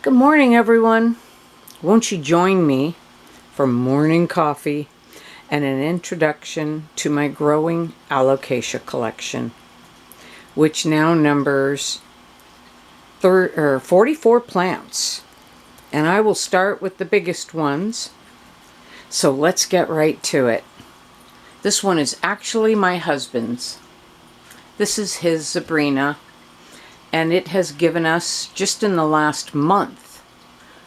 Good morning, everyone. Won't you join me for morning coffee and an introduction to my growing Alocasia collection, which now numbers 44 plants. And I will start with the biggest ones. So let's get right to it. This one is actually my husband's. This is his Sabrina. And it has given us, just in the last month,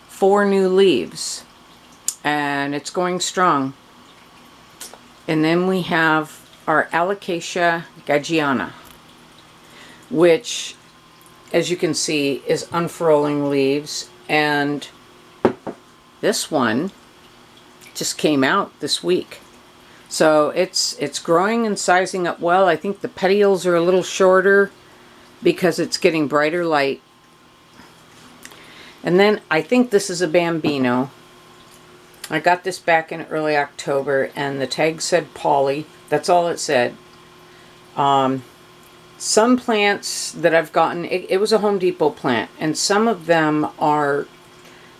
4 new leaves. And it's going strong. And then we have our Alocasia gaggiana, which, as you can see, is unfurling leaves. And this one just came out this week. So it's growing and sizing up well. I think the petioles are a little shorter because it's getting brighter light. And then I think this is a Bambino. I got this back in early October and the tag said Polly. That's all it said. Some plants that I've gotten, it was a Home Depot plant, and some of them are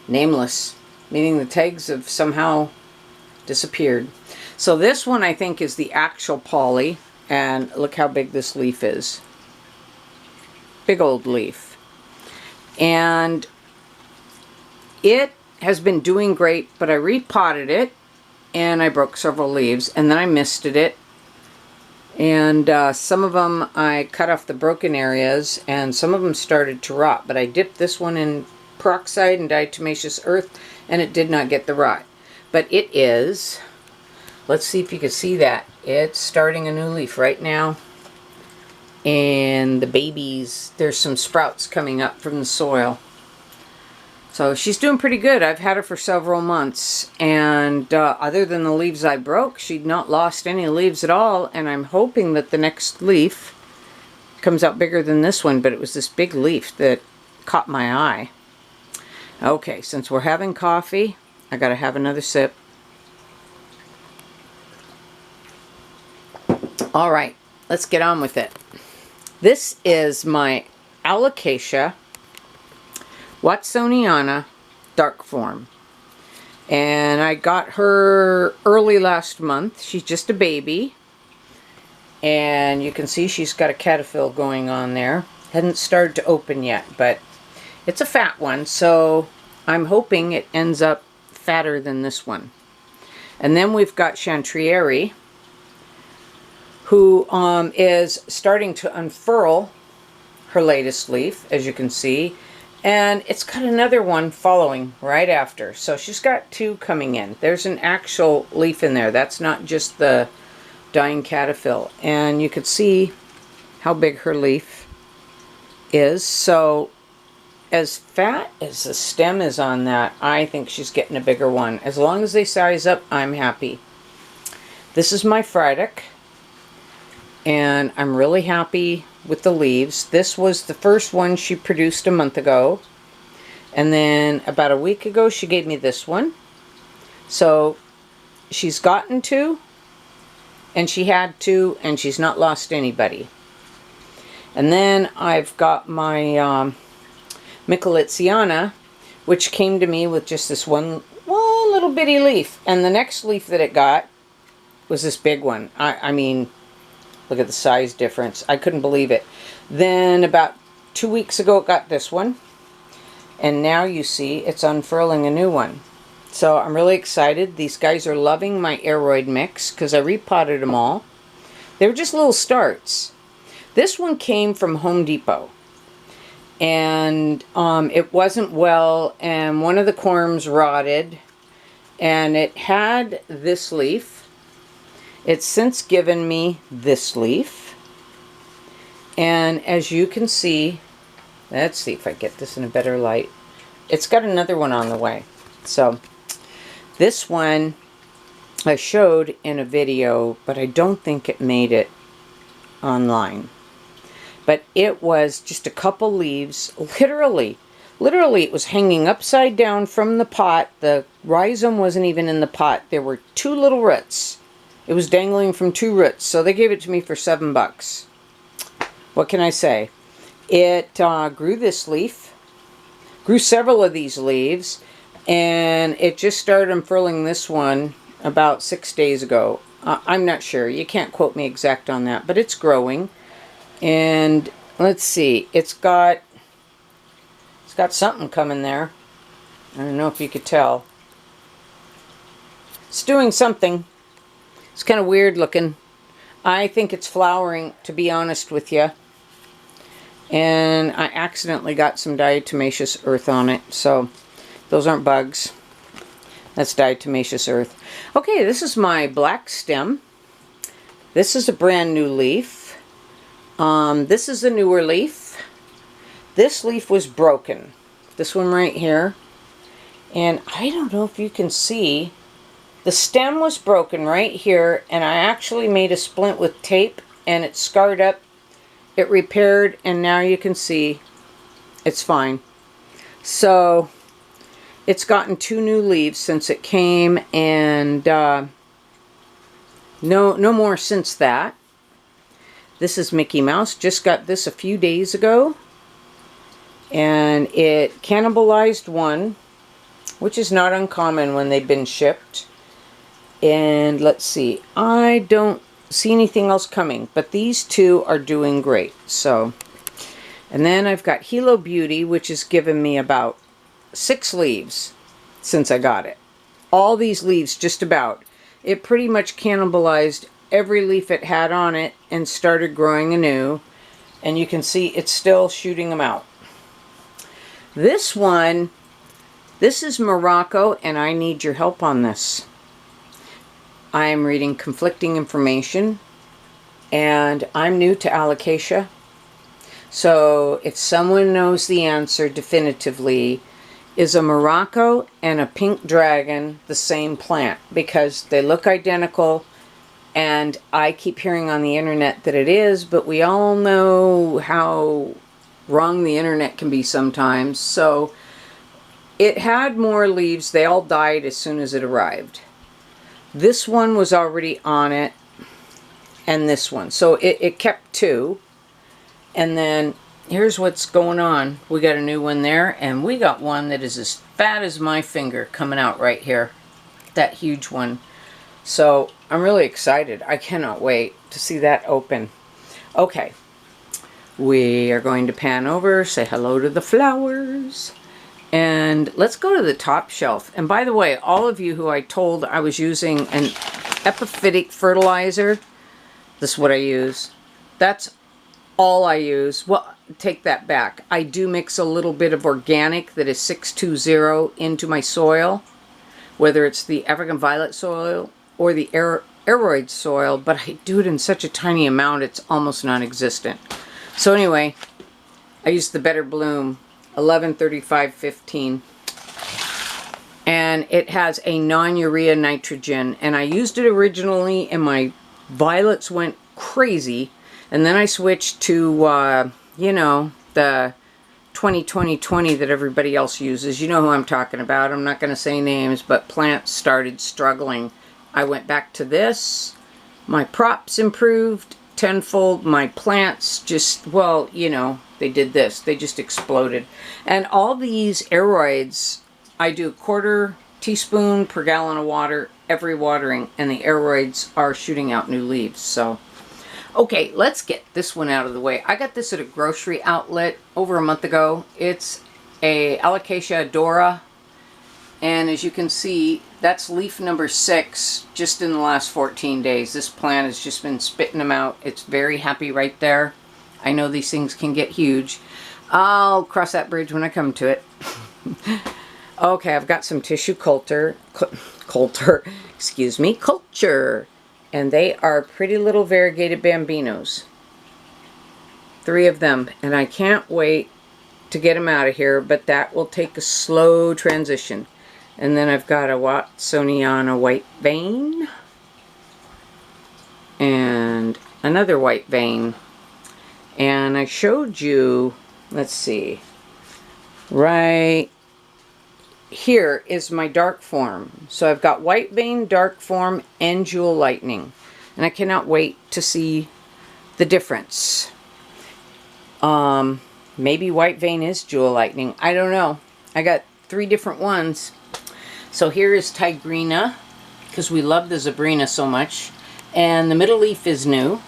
nameless, meaning the tags have somehow disappeared. So this one I think is the actual Polly, and look how big this leaf is. Big old leaf. And it has been doing great, but I repotted it and I broke several leaves, and then I misted it, and some of them I cut off the broken areas and some of them started to rot, but I dipped this one in peroxide and diatomaceous earth and it did not get the rot. But it is, let's see if you can see that, it's starting a new leaf right now. And the babies, there's some sprouts coming up from the soil. So she's doing pretty good. I've had her for several months, and other than the leaves I broke, she'd not lost any leaves at all, and I'm hoping that the next leaf comes out bigger than this one, but it was this big leaf that caught my eye. Okay, since we're having coffee, I gotta have another sip. All right, let's get on with it. This is my Alocasia watsoniana dark form. And I got her early last month. She's just a baby. And you can see she's got a caterpillar going on there. Hadn't started to open yet, but it's a fat one. So I'm hoping it ends up fatter than this one. And then we've got Chantrieri, who is starting to unfurl her latest leaf, as you can see. And it's got another one following right after. So she's got 2 coming in. There's an actual leaf in there. That's not just the dying caterpillar. And you could see how big her leaf is. So as fat as the stem is on that, I think she's getting a bigger one. As long as they size up, I'm happy. This is my Frydek. And I'm really happy with the leaves. This was the first one she produced a month ago. And then about a week ago she gave me this one. So she's gotten 2. And she had 2. And she's not lost anybody. And then I've got my Michelitziana, which came to me with just this one little bitty leaf. And the next leaf that it got was this big one. I mean, look at the size difference. I couldn't believe it. Then about 2 weeks ago it got this one. And now you see it's unfurling a new one. So I'm really excited. These guys are loving my aeroid mix because I repotted them all. They were just little starts. This one came from Home Depot. And it wasn't well, and one of the corms rotted. And it had this leaf. It's since given me this leaf. And as you can see, let's see if I get this in a better light. It's got another one on the way. So this one I showed in a video, but I don't think it made it online. But it was just a couple leaves, literally it was hanging upside down from the pot. The rhizome wasn't even in the pot. There were 2 little roots. It was dangling from 2 roots, so they gave it to me for $7. What can I say? It grew this leaf, Grew several of these leaves, and it just started unfurling this one about 6 days ago. I'm not sure. You can't quote me exact on that, but it's growing. And let's see, it's got something coming there. I don't know if you could tell. It's doing something. It's kind of weird looking. I think it's flowering, to be honest with you. And I accidentally got some diatomaceous earth on it, so those aren't bugs. That's diatomaceous earth. Okay, this is my black stem. This is a brand new leaf. This is a newer leaf. This leaf was broken. This one right here. And I don't know if you can see, the stem was broken right here, and I actually made a splint with tape, and it scarred up. It repaired, and now you can see it's fine. So it's gotten 2 new leaves since it came, and no more since that. This is Mickey Mouse. Just got this a few days ago, and it cannibalized one, which is not uncommon when they've been shipped. And let's see, I don't see anything else coming, but these 2 are doing great. So, and then I've got Hilo Beauty, which has given me about 6 leaves since I got it. All these leaves, just about. It pretty much cannibalized every leaf it had on it and started growing anew. And you can see it's still shooting them out. This one, this is Morocco, and I need your help on this. I am reading conflicting information, and I'm new to Alocasia. So if someone knows the answer definitively, is a Morocco and a pink dragon the same plant? Because they look identical, and I keep hearing on the internet that it is, but we all know how wrong the internet can be sometimes. So it had more leaves. They all died as soon as it arrived. This one was already on it, and this one. So it kept 2. And then here's what's going on. We got a new one there, and we got one that is as fat as my finger coming out right here. That huge one. So I'm really excited. I cannot wait to see that open. Okay. We are going to pan over, say hello to the flowers. And let's go to the top shelf. And by the way, all of you who I told I was using an epiphytic fertilizer, this is what I use. That's all I use. Well, take that back. I do mix a little bit of organic that is 620 into my soil, whether it's the African violet soil or the aeroid soil, but I do it in such a tiny amount it's almost non-existent. So anyway, I use the Better Bloom 113515, and it has a non-urea nitrogen, and I used it originally and my violets went crazy, and then I switched to you know, the 20-20-20 that everybody else uses. You know who I'm talking about. I'm not going to say names, but plants started struggling. I went back to this. My props improved tenfold. My plants just, well, you know, they did this. They just exploded. And all these aeroids, I do 1/4 teaspoon per gallon of water every watering, and the aeroids are shooting out new leaves. So, okay, let's get this one out of the way. I got this at a grocery outlet over a month ago. It's a Alocasia Dora, and as you can see, that's leaf number 6 just in the last 14 days. This plant has just been spitting them out. It's very happy right there. I know these things can get huge. I'll cross that bridge when I come to it. Okay, I've got some tissue culture, excuse me, culture. And they are pretty little variegated bambinos. 3 of them. And I can't wait to get them out of here, but that will take a slow transition. And then I've got a Watsoniana white vein. And another white vein. And I showed you, let's see, right here is my dark form. So I've got white vein, dark form, and jewel lightning. And I cannot wait to see the difference. Maybe white vein is jewel lightning. I don't know. I got 3 different ones. So here is Tigrina, because we love the Zabrina so much. And the middle leaf is new.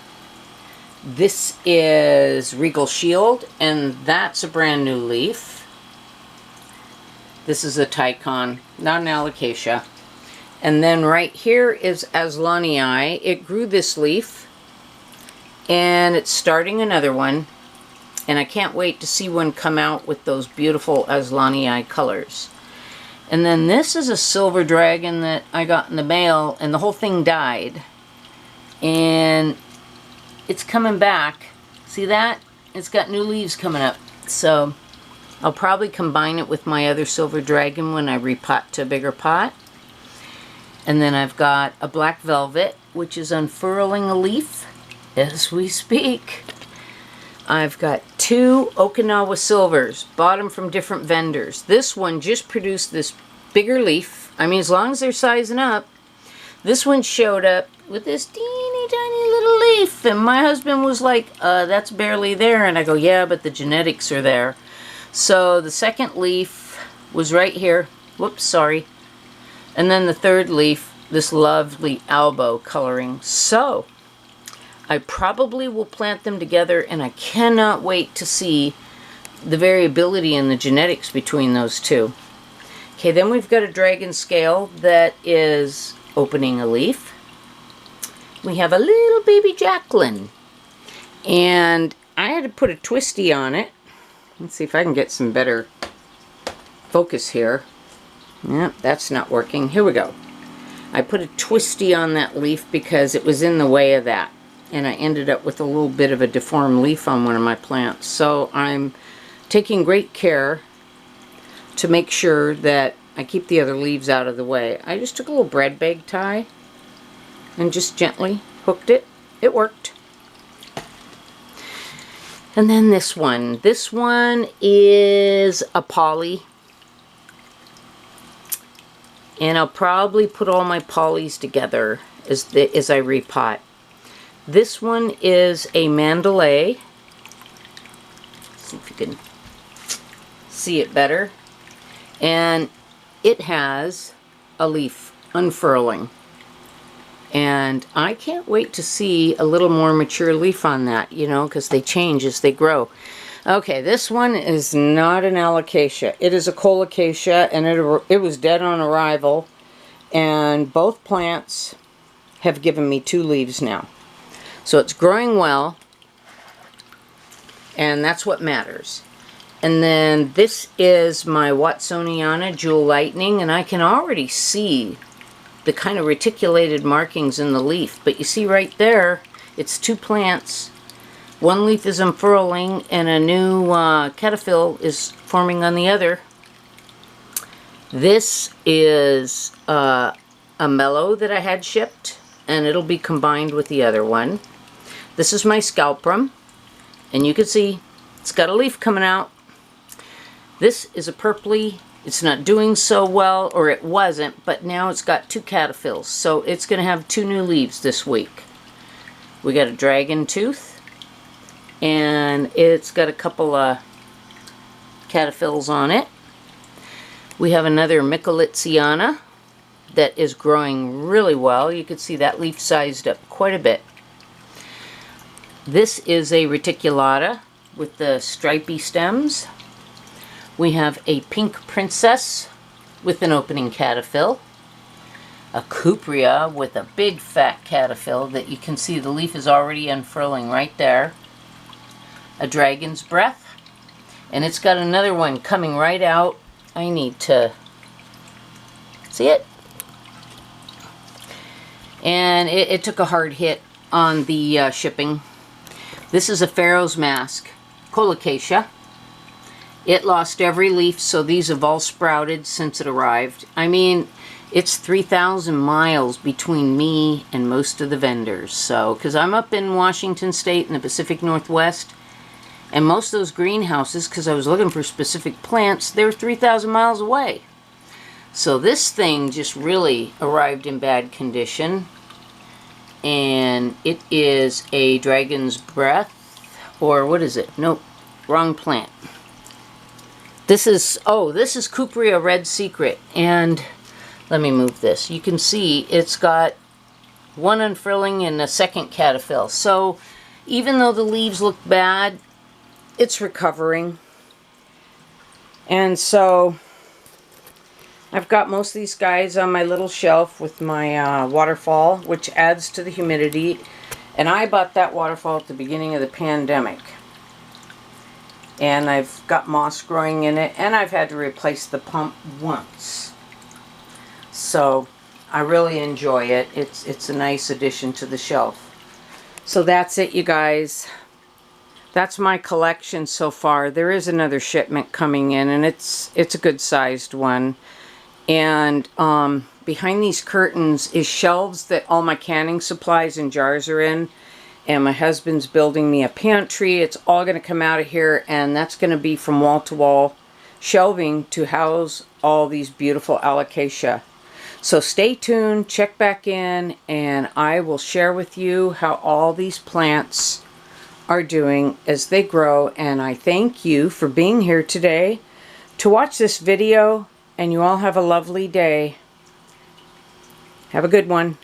This is Regal Shield, and that's a brand new leaf. This is a Tycon, not an Alocasia. And then right here is Aslanii. It grew this leaf, and it's starting another one. And I can't wait to see one come out with those beautiful Aslanii colors. And then this is a silver dragon that I got in the mail, and the whole thing died. And it's coming back. See that? It's got new leaves coming up. So I'll probably combine it with my other silver dragon when I repot to a bigger pot. And then I've got a black velvet, which is unfurling a leaf as we speak. I've got 2 Okinawa silvers, bought them from different vendors. This one just produced this bigger leaf. I mean, as long as they're sizing up. This one showed up with this teeny tiny little leaf, and my husband was like, that's barely there. And I go, yeah, but the genetics are there. So the second leaf was right here. Whoops, sorry. And then the third leaf, this lovely albo coloring. So I probably will plant them together, and I cannot wait to see the variability in the genetics between those 2. Okay, then we've got a dragon scale that is opening a leaf. We have a little baby Jacqueline, and I had to put a twisty on it. Let's see if I can get some better focus here. Yep, that's not working. Here we go. I put a twisty on that leaf because it was in the way of that, and I ended up with a little bit of a deformed leaf on one of my plants. So I'm taking great care to make sure that I keep the other leaves out of the way. I just took a little bread bag tie and just gently hooked it. It worked. And then this one. This one is a poly. And I'll probably put all my polys together as I repot. This one is a Mandalay. See if you can see it better. And it has a leaf unfurling. And I can't wait to see a little more mature leaf on that, you know, because they change as they grow. Okay, this one is not an Alocasia. It is a Colocasia, and it was dead on arrival. And both plants have given me 2 leaves now. So it's growing well, and that's what matters. And then this is my Watsoniana Jewel Lightning, and I can already see the kind of reticulated markings in the leaf. But you see right there, it's 2 plants. One leaf is unfurling, and a new cataphyll is forming on the other. This is a mellow that I had shipped, and it'll be combined with the other one. This is my Scalprum, and you can see it's got a leaf coming out. This is a purpley. It's not doing so well, or it wasn't, but now it's got 2 cataphylls, so it's going to have 2 new leaves this week. We got a dragon tooth, and it's got a couple of cataphylls on it. We have another Micholitziana that is growing really well. You can see that leaf sized up quite a bit. This is a Reticulata with the stripy stems. We have a Pink Princess with an opening cataphyll. A Cupria with a big fat cataphyll that you can see the leaf is already unfurling right there. A Dragon's Breath. And it's got another one coming right out. I need to see it. And it took a hard hit on the shipping. This is a Pharaoh's Mask, Colocasia. It lost every leaf, so these have all sprouted since it arrived. I mean, it's 3,000 miles between me and most of the vendors. So, because I'm up in Washington State in the Pacific Northwest, and most of those greenhouses, because I was looking for specific plants, they're 3,000 miles away. So this thing just really arrived in bad condition. And it is a Dragon's Breath, or what is it? Nope, wrong plant. This is Cuprea Red Secret, and let me move this. You can see it's got one unfurling and a second caterpillar. So even though the leaves look bad, it's recovering. And so I've got most of these guys on my little shelf with my waterfall, which adds to the humidity. And I bought that waterfall at the beginning of the pandemic. And I've got moss growing in it, and I've had to replace the pump once. So I really enjoy it. It's a nice addition to the shelf. So that's it, you guys. That's my collection so far. There is another shipment coming in, and it's a good sized one. And behind these curtains is shelves that all my canning supplies and jars are in. And my husband's building me a pantry. It's all going to come out of here, and that's going to be from wall-to-wall shelving to house all these beautiful Alocasia. So stay tuned, check back in, and I will share with you how all these plants are doing as they grow. And I thank you for being here today to watch this video, and you all have a lovely day. Have a good one.